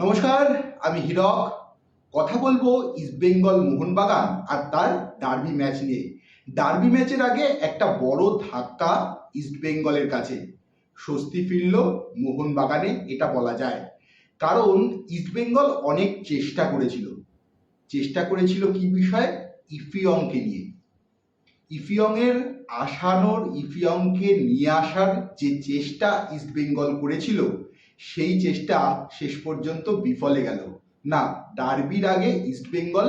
নমস্কার, আমি হীরক। কথা বলবো ইস্টবেঙ্গল মোহনবাগান আর তার ডার্বি ম্যাচ নিয়ে। ডার্বি ম্যাচের আগে একটা বড় ধাক্কা ইস্টবেঙ্গলের কাছে, স্বস্তি ফিরল মোহনবাগানে, এটা বলা যায়। কারণ ইস্টবেঙ্গল অনেক চেষ্টা করেছিল কি বিষয়ে? ইফিয়ংকে নিয়ে। ইফিয়ংকে নিয়ে আসার যে চেষ্টা ইস্টবেঙ্গল করেছিল, সেই চেষ্টা শেষ পর্যন্ত বিফলে গেল। না, ডার্বির আগে ইস্টবেঙ্গল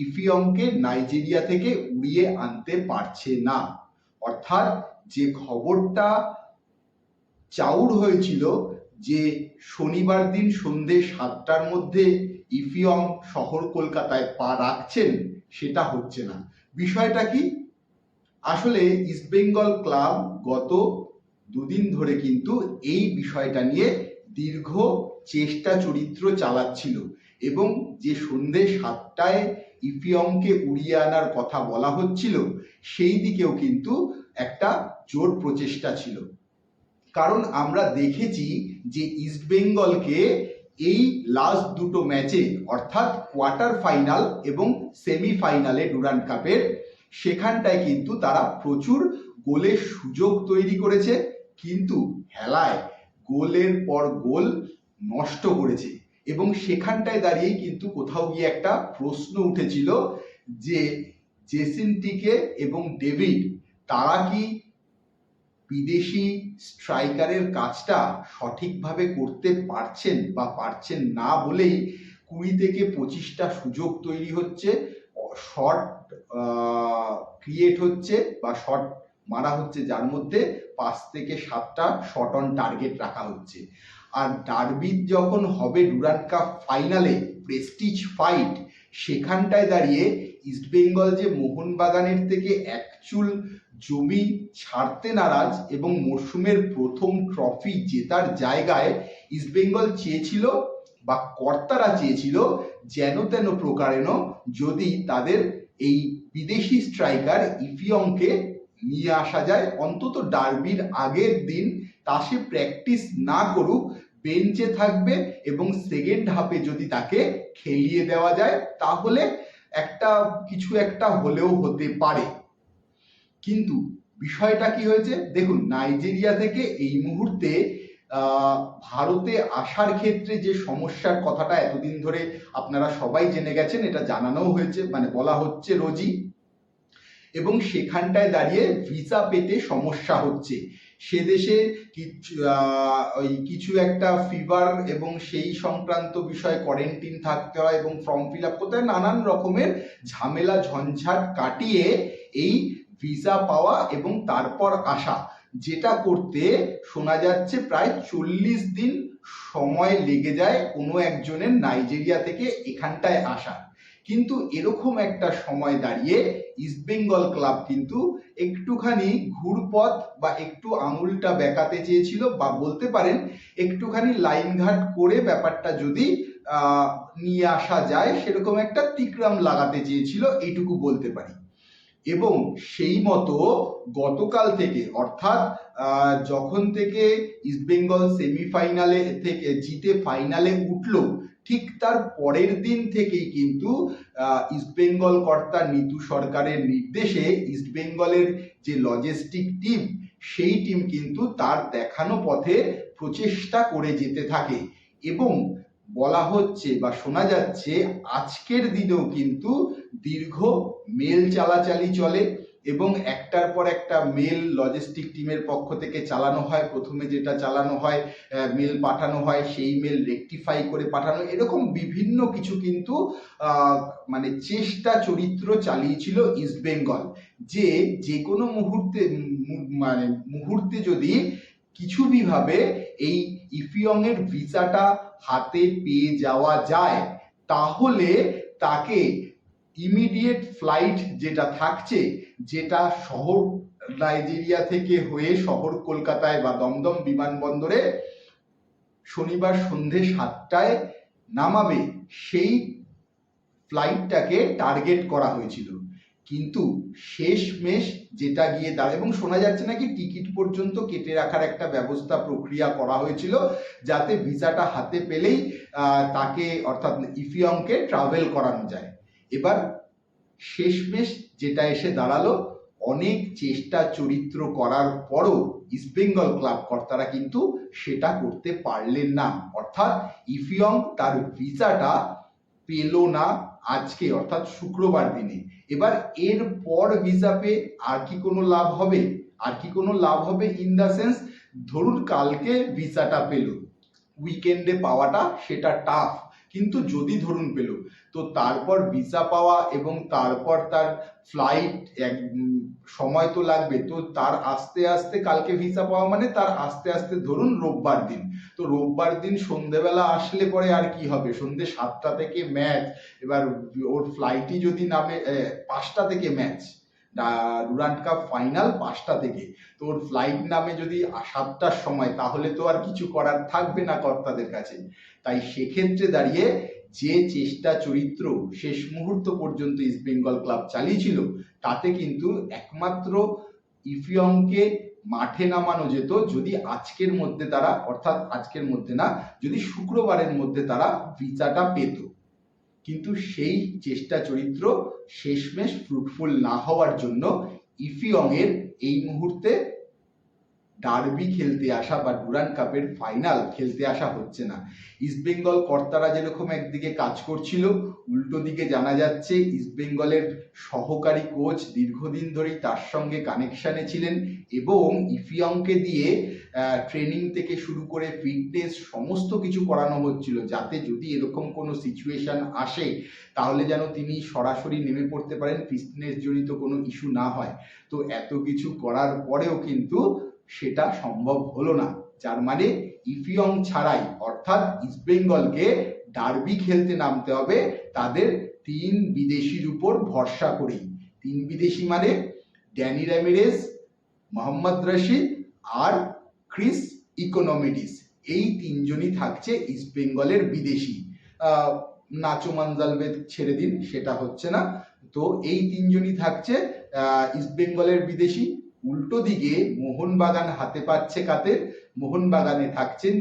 ইফিয়ংকে নাইজেরিয়া থেকে উড়িয়ে আনতে পারছে না। অর্থাৎ যে খবরটা চাউর হয়েছিল যে শনিবার দিন সন্ধ্যে 7টার মধ্যে ইফিয়ং শহর কলকাতায় পা রাখছেন, সেটা হচ্ছে না। বিষয়টা কি? আসলে ইস্টবেঙ্গল ক্লাব গত দুদিন ধরে কিন্তু এই বিষয়টা নিয়ে দীর্ঘ চেষ্টা চরিত্র চালাচ্ছিল, এবং যে সন্ধ্যে 7টায় ইফিয়ংকে উড়িয়ে আনার কথা বলা হচ্ছিল, সেই দিকেও কিন্তু একটা জোর প্রচেষ্টা ছিল। কারণ আমরা দেখেছি যে ইস্টবেঙ্গলকে এই লাস্ট দুটো ম্যাচে, অর্থাৎ কোয়ার্টার ফাইনাল এবং সেমিফাইনালে ডুরান্ড কাপের, সেখানটায় কিন্তু তারা প্রচুর গোলের সুযোগ তৈরি করেছে, কিন্তু হেলায় গোলের পর গোল নষ্ট করেছে। এবং সেখানটায় দাঁড়িয়েই কিন্তু কোথাও গিয়ে একটা প্রশ্ন উঠেছিল যে জেসিন্টিকে এবং ডেভিড, তারা কি বিদেশি স্ট্রাইকারের কাজটা সঠিকভাবে করতে পারছেন বা পারছেন না বলেই 20 থেকে 25টা সুযোগ তৈরি হচ্ছে, শট ক্রিয়েট হচ্ছে বা শট মারা হচ্ছে, যার মধ্যে 5 থেকে 7টা শট অন টার্গেট রাখা হচ্ছে। আর ডার্বি যখন হবে ডুরান্ড কাপ ফাইনালে, প্রেস্টিজ ফাইট, সেখানটায় দাঁড়িয়ে ইস্টবেঙ্গল যে মোহনবাগানের থেকে একচুল জমি ছাড়তে নারাজ এবং মরশুমের প্রথম ট্রফি জেতার জায়গায় ইস্টবেঙ্গল চেয়েছিল বা কর্তারা চেয়েছিল যেন তেন প্রকারেণ যদি তাদের এই বিদেশি স্ট্রাইকার ইফিয়ংকে নিয়ে আসা যায়, অন্তত ডার্বির আগের দিন তা সে প্র্যাকটিস না করুক, বেঞ্চে থাকবে এবং সেকেন্ড হাফে যদি তাকে খেলিয়ে দেওয়া যায়, তাহলে কিছু একটা হলেও হতে পারে। কিন্তু বিষয়টা কি হয়েছে দেখুন, নাইজেরিয়া থেকে এই মুহূর্তে ভারতে আসার ক্ষেত্রে যে সমস্যার কথাটা এতদিন ধরে আপনারা সবাই জেনে গেছেন, এটা জানানোও হয়েছে, মানে বলা হচ্ছে রোজই, এবং সেখানটায় দাঁড়িয়ে ভিসা পেতে সমস্যা হচ্ছে। সে দেশে কিছু একটা ফিভার এবং সেই সংক্রান্ত বিষয়ে কোয়ারেন্টিন থাকতে হয় এবং ফর্ম ফিল আপ করতে হয়, নানান রকমের ঝামেলা ঝঞ্ঝাট কাটিয়ে এই ভিসা পাওয়া এবং তারপর আসা, যেটা করতে শোনা যাচ্ছে প্রায় 40 দিন সময় লেগে যায় কোনো একজনের নাইজেরিয়া থেকে এখানটায় আসা। কিন্তু এরকম একটা সময় দাঁড়িয়ে ইস্টবেঙ্গল ক্লাব কিন্তু একটুখানি ঘুরপথ বা একটু আঙুলটা বেঁকাতে চেয়েছিল, বা বলতে পারেন একটুখানি লাইনঘাট করে ব্যাপারটা যদি নিয়ে আসা যায়, সেরকম একটা তিকরাম লাগাতে চেয়েছিল, এইটুকু বলতে পারি। এবং সেই মতো গতকাল থেকে, অর্থাৎ যখন থেকে ইস্টবেঙ্গল সেমিফাইনালে থেকে জিতে ফাইনালে উঠল, ঠিক তার পরের দিন থেকেই কিন্তু ইস্টবেঙ্গল কর্তা নিতু সরকারের নির্দেশে ইস্টবেঙ্গলের যে লজিস্টিক টিম, সেই টিম কিন্তু তার দেখানো পথে প্রচেষ্টা করে যেতে থাকে। এবং বলা হচ্ছে বা শোনা যাচ্ছে আজকের দিনেও কিন্তু দীর্ঘ মেল চালাচালি চলে, এবং একটার পর একটা মেল লজিস্টিক টিমের পক্ষ থেকে চালানো হয়। প্রথমে যেটা চালানো হয়, মেল পাঠানো হয়, সেই মেল রেকটিফাই করে পাঠানো, এরকম বিভিন্ন কিছু কিন্তু মানে চেষ্টা চরিত্র চালিয়েছিল ইস্টবেঙ্গল, যে কোনো মুহূর্তে যদি ভাবে এই ইফিয়ং এর ভিসাটা হাতে পেয়ে যাওয়া যায়, তাহলে তাকে ইমিডিয়েট ফ্লাইট যেটা থাকছে, যেটা শহর নাইজেরিয়া থেকে হয়ে শহর কলকাতায় বা দমদম বিমানবন্দরে শনিবার সন্ধে 7টায় নামাবে, সেই ফ্লাইটটাকে টার্গেট করা হয়েছিল। কিন্তু শেষমেশ যেটা গিয়ে দাঁড়ায়, এবং শোনা যাচ্ছে নাকি টিকিট পর্যন্ত কেটে রাখার একটা ব্যবস্থা প্রক্রিয়া করা হয়েছিল, যাতে ভিসাটা হাতে পেলেই তাকে অর্থাৎ ইফিয়ংকে ট্রাভেল করানো যায়। এবার শেষমেশ যেটা এসে দাঁড়ালো, অনেক চেষ্টা চরিত্র করার পরও ইস্টবেঙ্গল ক্লাব কর্তারা কিন্তু সেটা করতে পারলেন না। অর্থাৎ ইফিয়ং তার ভিসাটা পেল না আজকে অর্থাৎ শুক্রবার দিনে। এবার এর পর ভিসা পেয়ে আর কি কোনো লাভ হবে? আর কি কোনো লাভ হবে ইন দ্য সেন্স, ধরুন কালকে ভিসাটা পেল, উইকেন্ডে পাওয়াটা সেটা টাফ, কিন্তু যদি ধরুন পেল, তো তারপর ভিসা পাওয়া এবং তারপর তার ফ্লাইট এক সময় তো লাগবে, তো তার আস্তে আস্তে কালকে ভিসা পাওয়া মানে তার আস্তে আস্তে ধরুন রোববার দিন, তো রোববার দিন সন্ধেবেলা আসলে পরে আর কি হবে, সন্ধে 7টা থেকে ম্যাচ, এবার ওর ফ্লাইটই যদি নামে 5টা থেকে ম্যাচ, ডুরান্ড কাপ ফাইনাল 5টা থেকে, তো ওর ফ্লাইট নামে যদি 7টার সময়, তাহলে তো আর কিছু করার থাকবে না কর্তাদের কাছে। তাই সেক্ষেত্রে দাঁড়িয়ে যে চেষ্টা চরিত্র শেষ মুহূর্ত পর্যন্ত ইস্টবেঙ্গল ক্লাব চালিয়েছিল, তাতে কিন্তু একমাত্র ইফিয়ংকে মাঠে নামানো যেত যদি আজকের মধ্যে তারা, অর্থাৎ আজকের মধ্যে না, যদি শুক্রবারের মধ্যে তারা ভিসাটা পেত। কিন্তু সেই চেষ্টা চরিত্র শেষমেশ ফ্রুটফুল না হওয়ার জন্য ইফিয়ং এর এই মুহূর্তে ডার্বি খেলতে আসা বা ডুরান্ড কাপের ফাইনাল খেলতে আসা হচ্ছে না। ইস্টবেঙ্গল কর্তারা যেরকম একদিকে কাজ করছিল, উল্টো দিকে জানা যাচ্ছে ইস্টবেঙ্গলের সহকারী কোচ দীর্ঘদিন ধরেই তার সঙ্গে কানেকশানে ছিলেন এবং ইফিয়ংকে দিয়ে ট্রেনিং থেকে শুরু করে ফিটনেস সমস্ত কিছু করানো হচ্ছিল, যাতে যদি এরকম কোনো সিচুয়েশন আসে তাহলে যেন তিনি সরাসরি নেমে পড়তে পারেন, ফিটনেস জনিত কোনো ইস্যু না হয়। তো এত কিছু করার পরেও কিন্তু সেটা সম্ভব হলো না, যার মানে ইফিয়ং ছাড়াই অর্থাৎ ইস্টবেঙ্গলকে ডার্বি খেলতে নামতে হবে তাদের 3 বিদেশির উপর ভরসা করেই। 3 বিদেশি মানে ড্যানি র্যামিরেজ, মোহাম্মদ রশিদ আর ক্রিস ইকোনমিডিস, এই 3জনই থাকছে ইস্টবেঙ্গলের বিদেশি। নাচো মানজালভেদ ছেড়ে দিন, সেটা হচ্ছে না, তো এই 3জনই থাকছে ইস্টবেঙ্গলের বিদেশি। উল্টো দিকে মোহনবাগান হাতে পাচ্ছে কাদের? মোহনবাগানে থাকছেন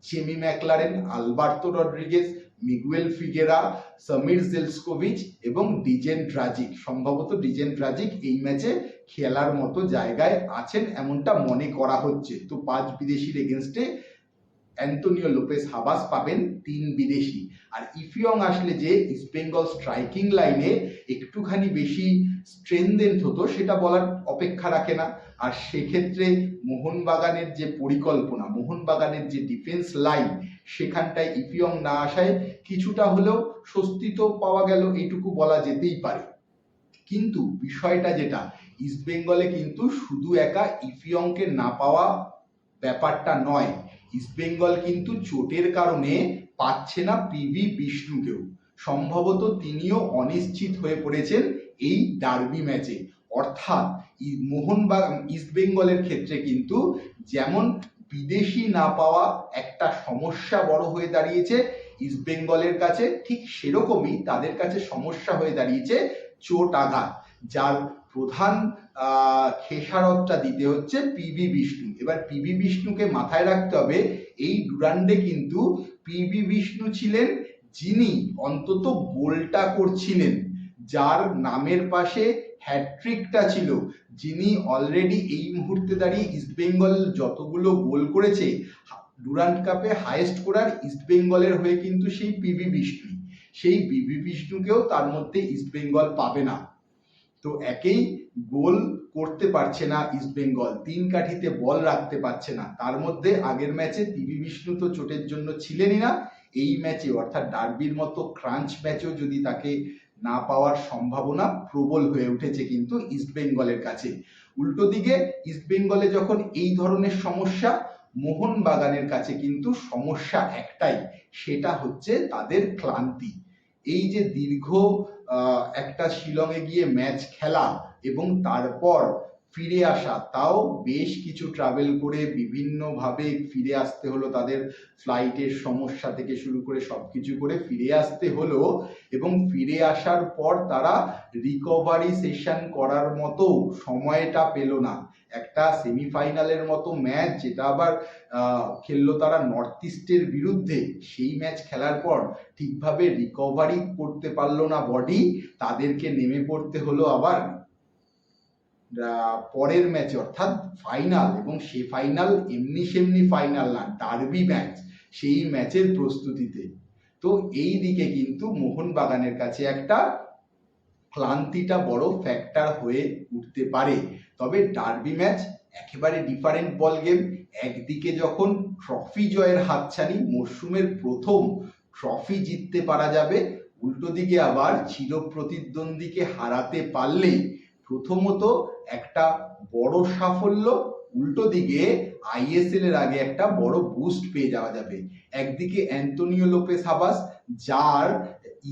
Jamie Maclaren, Alberto Rodriguez, Miguel Figueira, Samir Zeljkovic এবং ডিজেন ড্রাজিক। সম্ভবত ডিজেন ড্রাজিক এই ম্যাচে খেলার মতো জায়গায় আছেন এমনটা মনে করা হচ্ছে। তো 5 বিদেশির এগেনস্টে অ্যান্টোনিও লোপেস হাবাস পাবেন 3 বিদেশি। আর ইফিয়ং আসলে যে ইস্টবেঙ্গল স্ট্রাইকিং লাইনে একটুখানি বেশি স্ট্রেনথেন্ড হতো সেটা বলার অপেক্ষা রাখে না। আর সেক্ষেত্রে মোহনবাগানের যে পরিকল্পনা, মোহনবাগানের যে ডিফেন্স লাইন, সেখানটায় ইফিয়ং না আসায় কিছুটা হলেও স্বস্তি তো পাওয়া গেল, এইটুকু বলা যেতেই পারে। কিন্তু বিষয়টা যেটা, ইস্টবেঙ্গলে কিন্তু শুধু একা ইফিয়ংকে না পাওয়া ব্যাপারটা নয়, ইস্টবেঙ্গল কিন্তু চোটের কারণে পাচ্ছে না পিভি বিষ্ণুকেও। সম্ভবত তিনিও অনিশ্চিত হয়ে পড়েছেন এই ডার্বি ম্যাচে। অর্থাৎ মোহনবাগান ইস্টবেঙ্গলের ক্ষেত্রে কিন্তু যেমন বিদেশি না পাওয়া একটা সমস্যা বড় হয়ে দাঁড়িয়েছে ইস্টবেঙ্গলের কাছে, ঠিক সেরকমই তাদের কাছে সমস্যা হয়ে দাঁড়িয়েছে চোট আঘাত, যার প্রধান খেসারতটা দিতে হচ্ছে পিভি বিষ্ণু। এবার পিভি বিষ্ণুকে মাথায় রাখতে হবে, এই ডুরান্ডে কিন্তু পিভি বিষ্ণু ছিলেন যিনি অন্তত গোলটা করছিলেন, যার নামের পাশে হ্যাট্রিকটা ছিল, যিনি অলরেডি এই মুহূর্তে দাঁড়িয়ে ইস্টবেঙ্গল যতগুলো গোল করেছে ডুরান্ড কাপে হাইয়েস্ট করার ইস্টবেঙ্গলের হয়ে কিন্তু সেই পিভি বিষ্ণু। সেই পিভি বিষ্ণুকেও তার মধ্যে ইস্টবেঙ্গল পাবে না। তো একেই গোল করতে পারছে না ইস্টবেঙ্গল, 3 কাঠিতে বল রাখতে পারছে না, তার মধ্যে আগের ম্যাচে পিভি বিষ্ণু তো চোটের জন্য ছিলেনই না, এই ম্যাচে অর্থাৎ ডার্বির মতো ক্রাঞ্চ ম্যাচেও যদি তাকে না পাওয়ার সম্ভাবনা প্রবল হয়ে উঠেছে কিন্তু ইস্টবেঙ্গলের কাছে। উল্টো দিকে ইস্টবেঙ্গলে যখন এই ধরনের সমস্যা, মোহনবাগানের কাছে কিন্তু সমস্যা একটাই, সেটা হচ্ছে তাদের ক্লান্তি। এই যে দীর্ঘ একটা শিলংয়ে গিয়ে ম্যাচ খেলা এবং তারপর ফিরে আসা, তাও বেশ কিছু ট্রাভেল করে বিভিন্নভাবে ফিরে আসতে হলো, তাদের ফ্লাইটের সমস্যা থেকে শুরু করে সবকিছু করে ফিরে আসতে হলো, এবং ফিরে আসার পর তারা রিকভারি সেশন করার মতো সময়টা পেল না। একটা সেমিফাইনালের মতো ম্যাচ, যেটা আবার খেললো তারা নর্থ ইস্টের বিরুদ্ধে, সেই ম্যাচ খেলার পর ঠিকভাবে রিকভারি করতে পারলো না বডি, তাদেরকে নেমে পড়তে হলো আবার পরের ম্যাচে অর্থাৎ ফাইনাল, এবং সে ফাইনাল এমনি সেমনি ফাইনাল না, ডার্বি ম্যাচ, সেই ম্যাচের প্রস্তুতিতে। তো এই দিকে কিন্তু মোহনবাগানের কাছে একটা ক্লান্তিটা বড় ফ্যাক্টর হয়ে উঠতে পারে। তবে ডার্বি ম্যাচ একেবারে ডিফারেন্ট বল গেম। একদিকে যখন ট্রফি জয়ের হাতছানি, মরশুমের প্রথম ট্রফি জিততে পারা যাবে, উল্টো দিকে আবার চির প্রতিদ্বন্দ্বীকে হারাতে পারলেই প্রথমত একটা বড় সাফল্য, উল্টো দিকে আইএসএল এর আগে একটা বড় বুস্ট পেয়ে যাওয়া যাবে। একদিকে অ্যান্তোনিও লোপেস হাবাস, যার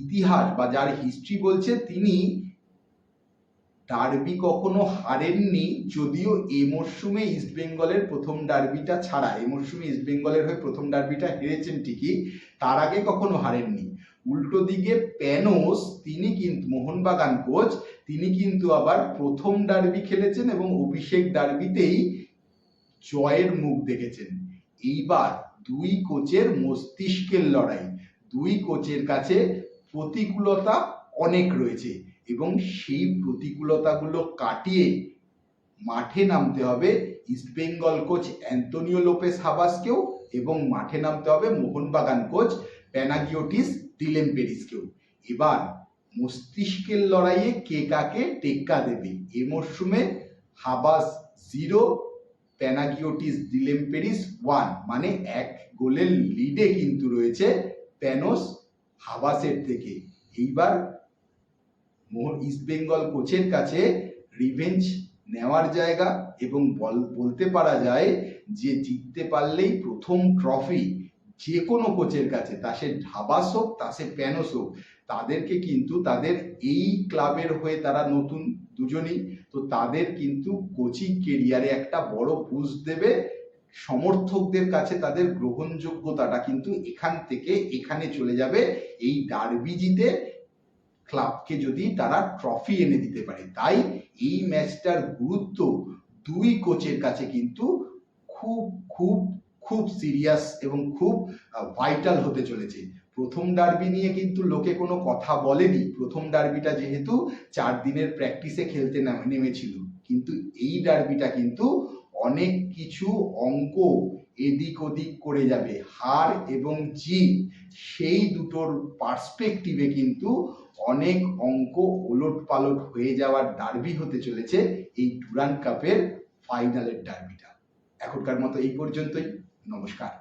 ইতিহাস বা যার হিস্ট্রি বলছে তিনি ডার্বি কখনো হারেননি, যদিও এ মরশুমে ইস্টবেঙ্গলের প্রথম ডার্বিটা ছাড়া, এ মরশুমে ইস্টবেঙ্গলের হয়ে প্রথম ডার্বিটা হেরেছেন ঠিকই, তার আগে কখনো হারেননি। উল্টো দিকে প্যানোস, তিনি কিন্তু মোহনবাগান কোচ, তিনি কিন্তু আবার প্রথম ডার্বি খেলেছেন এবং অভিষেক ডার্বিতেই জয়ের মুখ দেখেছেন। এইবার দুই কোচের মস্তিষ্কের লড়াই, দুই কোচের কাছে প্রতিকূলতা অনেক রয়েছে, এবং সেই প্রতিকূলতাগুলো কাটিয়ে মাঠে নামতে হবে ইস্টবেঙ্গল কোচ অ্যান্তোনিও লোপেস হাবাসকেও, এবং মাঠে নামতে হবে মোহনবাগান কোচ প্যানাগিওটিস ডিলেম্পেরিসকেও। এবার মস্তিষ্কের লড়াইয়ে কে কাকে টেক্কা দেবে। এ মরশুমে হাবাস 0, প্যানাগিওটিস ডিলেম্পেরিস 1, মানে 1 গোলের লিডে কিন্তু রয়েছে প্যানোস হাবাসের থেকে। এইবার ইস্টবেঙ্গল কোচের কাছে রিভেঞ্জ নেওয়ার জায়গা, এবং বলতে পারা যায় যে জিততে পারলেই প্রথম ট্রফি যে কোনো কোচের কাছে, তা সে হাবাস হোক তা সে প্যানোস হোক, তাদেরকে কিন্তু তাদের এই ক্লাবের হয়ে তারা নতুন দুজনই, তো তাদের কিন্তু কোচিং কেরিয়ারে একটা বড় বুস্ট দেবে। সমর্থকদের কাছে তাদের গ্রহণযোগ্যতাটা কিন্তু এখান থেকে এখানে চলে যাবে এই ডার্বি জিতে, ক্লাবকে যদি তারা ট্রফি এনে দিতে পারে। তাই এই ম্যাচটার গুরুত্ব দুই কোচের কাছে কিন্তু খুব খুব খুব সিরিয়াস এবং খুব ভাইটাল হতে চলেছে। প্রথম ডার্বি নিয়ে কিন্তু লোকে কোনো কথা বলেনি, প্রথম ডার্বিটা যেহেতু 4 দিনের প্র্যাকটিসে খেলতে নেমেছিল, কিন্তু এই ডার্বিটা কিন্তু অনেক কিছু অঙ্ক এদিক ওদিক করে যাবে। হার এবং জিত, সেই দুটোর পার্সপেক্টিভে কিন্তু অনেক অঙ্ক ওলট পালট হয়ে যাওয়ার ডার্বি হতে চলেছে এই ডুরান্ড কাপের ফাইনালের ডার্বিটা। এখনকার মতো এই পর্যন্তই, নমস্কার।